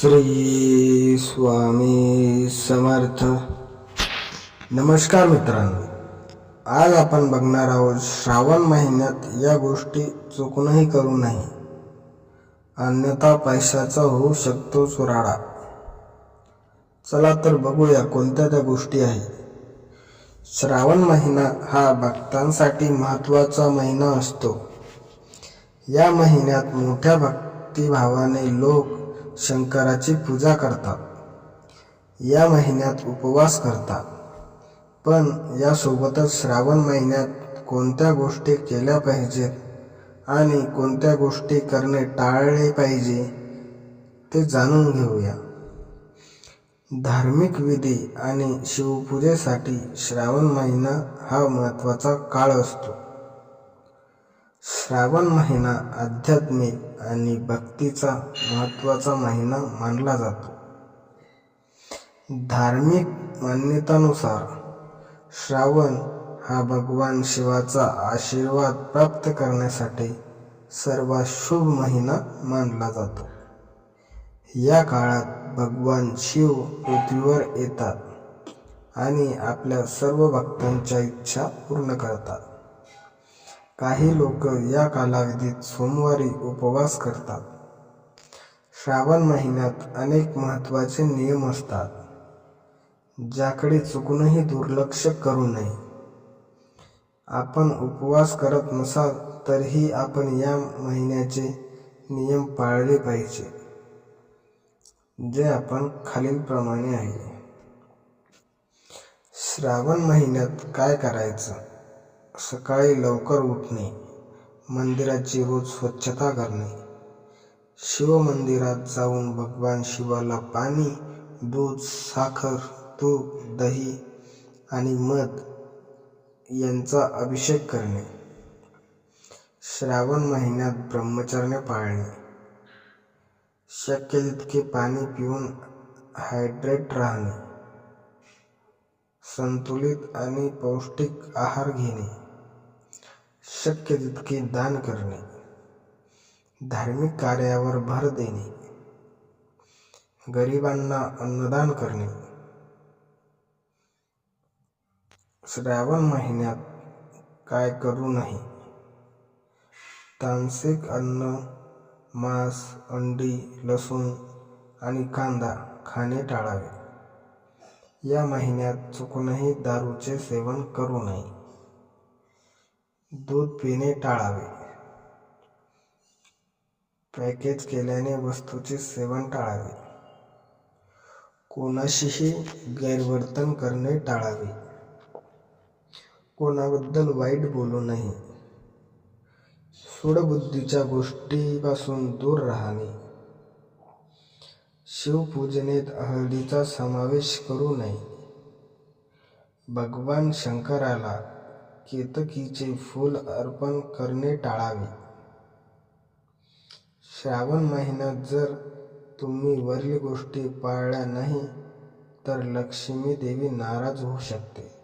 श्री स्वामी समर्थ. नमस्कार मित्रांनो, आज आपण बघणार आहोत श्रावण महिन्यात या गोष्टी चुकूनही करू नये, अन्यथा पैशाचा होऊ शकतो चुराडा. चला तर बघूया कोणत्या त्या गोष्टी आहेत. श्रावण महिना हा भक्तांसाठी महत्त्वाचा महिना असतो. या महिन्यात मोठ्या भक्तिभावाने लोक शंकराची पूजा करतात. या महिन्यात उपवास करतात. पण यासोबतच श्रावण महिन्यात कोणत्या गोष्टी केल्या पाहिजेत आणि कोणत्या गोष्टी करणे टाळले पाहिजे ते जाणून घेऊया. धार्मिक विधी आणि शिवपूजेसाठी श्रावण महिना हा महत्त्वाचा काळ असतो. श्रावण महिना आध्यात्मिक आणि भक्तीचा महत्त्वाचा महिना मानला जातो. धार्मिक मान्यतानुसार श्रावण हा भगवान शिवाचा आशीर्वाद प्राप्त करण्यासाठी सर्वात शुभ महिना मानला जातो. या काळात भगवान शिव पृथ्वीवर येतात आणि आपल्या सर्व भक्तांच्या इच्छा पूर्ण करतात. काही लोक या कालावधीत सोमवारी उपवास करतात. श्रावण महिन्यात अनेक महत्त्वाचे नियम असतात, ज्याकडे चुकूनही दुर्लक्ष करू नये. आपण उपवास करत नसाल तरीही आपण या महिन्याचे नियम पाळले पाहिजे, जे आपण खालीलप्रमाणे आहे. श्रावण महिन्यात काय करायचं? सकाळी लवकर उठणे, मंदिराची रोज स्वच्छता करणे, शिव मंदिरात जाऊन भगवान शिवाला पाणी, दूध, साखर, तूप, दही आणि मध यांचा अभिषेक करणे. श्रावण महिन्यात ब्रह्मचर्य पाळणे, शक्य तितके पाणी पिऊन हायड्रेट राहणे, संतुलित आणि पौष्टिक आहार घेणे, शक्य तितके दान करणे, धार्मिक कार्यावर भर देणे, गरिबांना अन्नदान करणे. श्रावण महिन्यात काय करू नये? तामसिक अन्न, मांस, अंडी, लसूण आणि कांदा खाणे टाळावे. या महिन्यात चुकूनही दारूचे सेवन करू नये. दूध पिणे टाळावे. पॅकेज केलेल्या वस्तूंचे सेवन टाळावे. कोणाशीही गैरवर्तन करणे टाळावे. कोणाबद्दल वाईट बोलू नये. सूडबुद्धीच्या गोष्टीपासून दूर राहणे. शिवपूजनेत हळदीचा समावेश करू नये. भगवान शंकराला केतकीचे फूल अर्पण करणे टाळावे. श्रावण महिन्यात जर तुम्ही वरील गोष्टी पाळल्या नाही तर लक्ष्मी देवी नाराज होऊ शकते.